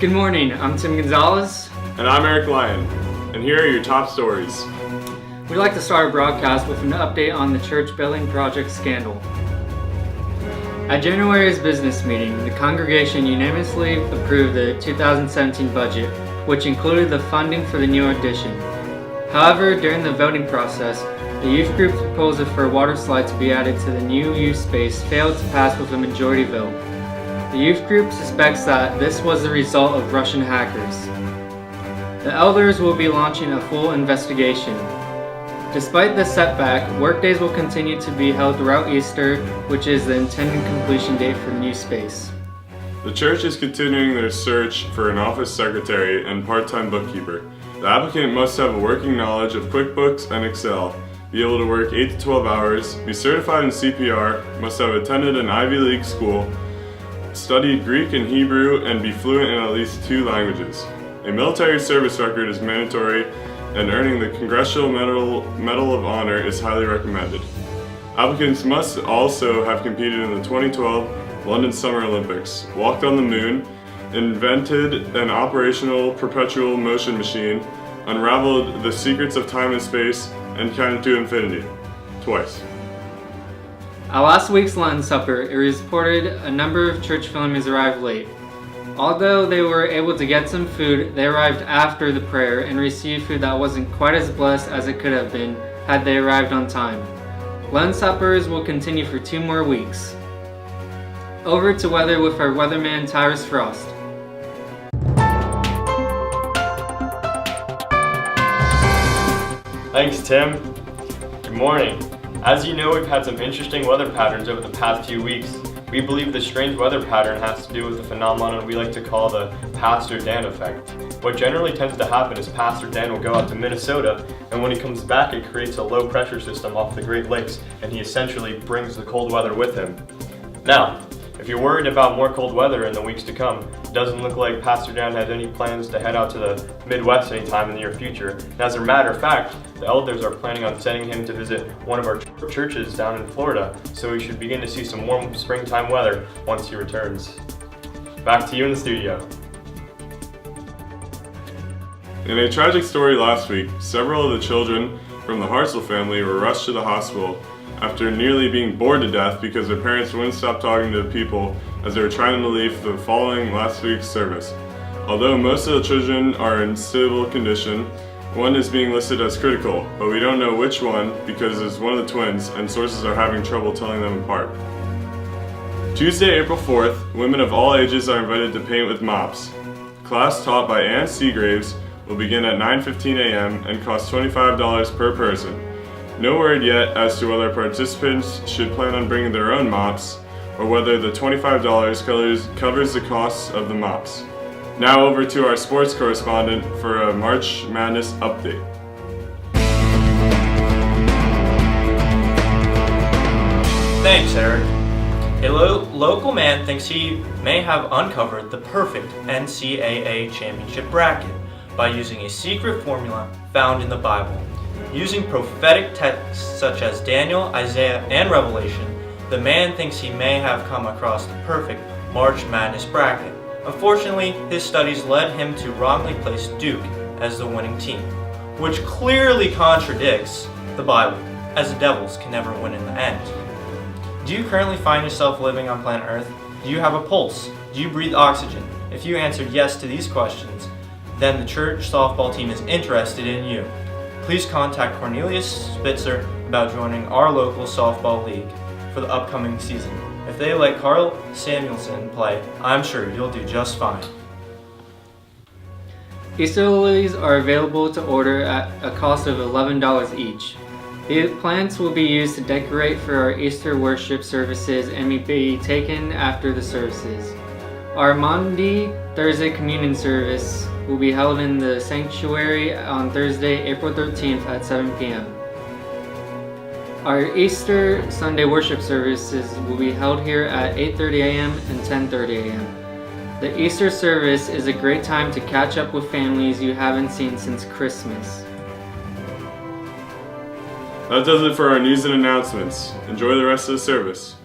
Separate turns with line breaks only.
Good morning, I'm Tim Gonzalez.
And I'm Eric Lyon, and here are your top stories.
We'd like to start our broadcast with an update on the church building project scandal. At January's business meeting, the congregation unanimously approved the 2017 budget, which included the funding for the new addition. However, during the voting process, the youth group's proposal for a water slide to be added to the new youth space failed to pass with a majority vote. The youth group suspects that this was the result of Russian hackers. The elders will be launching a full investigation. Despite this setback, workdays will continue to be held throughout Easter, which is the intended completion date for the new space.
The church is continuing their search for an office secretary and part-time bookkeeper. The applicant must have a working knowledge of QuickBooks and Excel, be able to work 8 to 12 hours, be certified in CPR, must have attended an Ivy League school, studied Greek and Hebrew, and be fluent in at least 2 languages. A military service record is mandatory, and earning the Congressional Medal of Honor is highly recommended. Applicants must also have competed in the 2012 London Summer Olympics, walked on the moon, invented an operational perpetual motion machine, unraveled the secrets of time and space, and counted to infinity. Twice.
At last week's Lenten Supper, it was reported a number of church families arrived late. Although they were able to get some food, they arrived after the prayer and received food that wasn't quite as blessed as it could have been had they arrived on time. Lenten Suppers will continue for 2 more weeks. Over to weather with our weatherman Tyrus Frost.
Thanks, Tim. Good morning. As you know, we've had some interesting weather patterns over the past few weeks. We believe this strange weather pattern has to do with the phenomenon we like to call the Pastor Dan effect. What generally tends to happen is Pastor Dan will go out to Minnesota, and when he comes back it creates a low pressure system off the Great Lakes, and he essentially brings the cold weather with him. Now, if you're worried about more cold weather in the weeks to come, it doesn't look like Pastor Dan has any plans to head out to the Midwest anytime in the near future. And as a matter of fact, the elders are planning on sending him to visit one of our churches down in Florida, so we should begin to see some warm springtime weather once he returns. Back to you in the studio.
In a tragic story last week, several of the children from the Hartzell family were rushed to the hospital after nearly being bored to death because their parents wouldn't stop talking to the people as they were trying to leave for the following last week's service. Although most of the children are in stable condition, one is being listed as critical, but we don't know which one because it's one of the twins and sources are having trouble telling them apart. Tuesday, April 4th, women of all ages are invited to paint with mops. Class taught by Ann Seagraves will begin at 9:15 a.m. and cost $25 per person. No word yet as to whether participants should plan on bringing their own mops or whether the $25 covers the costs of the mops. Now over to our sports correspondent for a March Madness update.
Thanks, Eric. A local man thinks he may have uncovered the perfect NCAA championship bracket by using a secret formula found in the Bible. Using prophetic texts such as Daniel, Isaiah, and Revelation, the man thinks he may have come across the perfect March Madness bracket. Unfortunately, his studies led him to wrongly place Duke as the winning team, which clearly contradicts the Bible, as the Devils can never win in the end. Do you currently find yourself living on planet Earth? Do you have a pulse? Do you breathe oxygen? If you answered yes to these questions, then the church softball team is interested in you. Please contact Cornelius Spitzer about joining our local softball league for the upcoming season. If they let Carl Samuelson play, I'm sure you'll do just fine.
Easter lilies are available to order at a cost of $11 each. The plants will be used to decorate for our Easter worship services and may be taken after the services. Our Maundy Thursday communion service will be held in the sanctuary on Thursday, April 13th at 7 p.m. Our Easter Sunday worship services will be held here at 8:30 a.m. and 10:30 a.m. The Easter service is a great time to catch up with families you haven't seen since Christmas.
That does it for our news and announcements. Enjoy the rest of the service.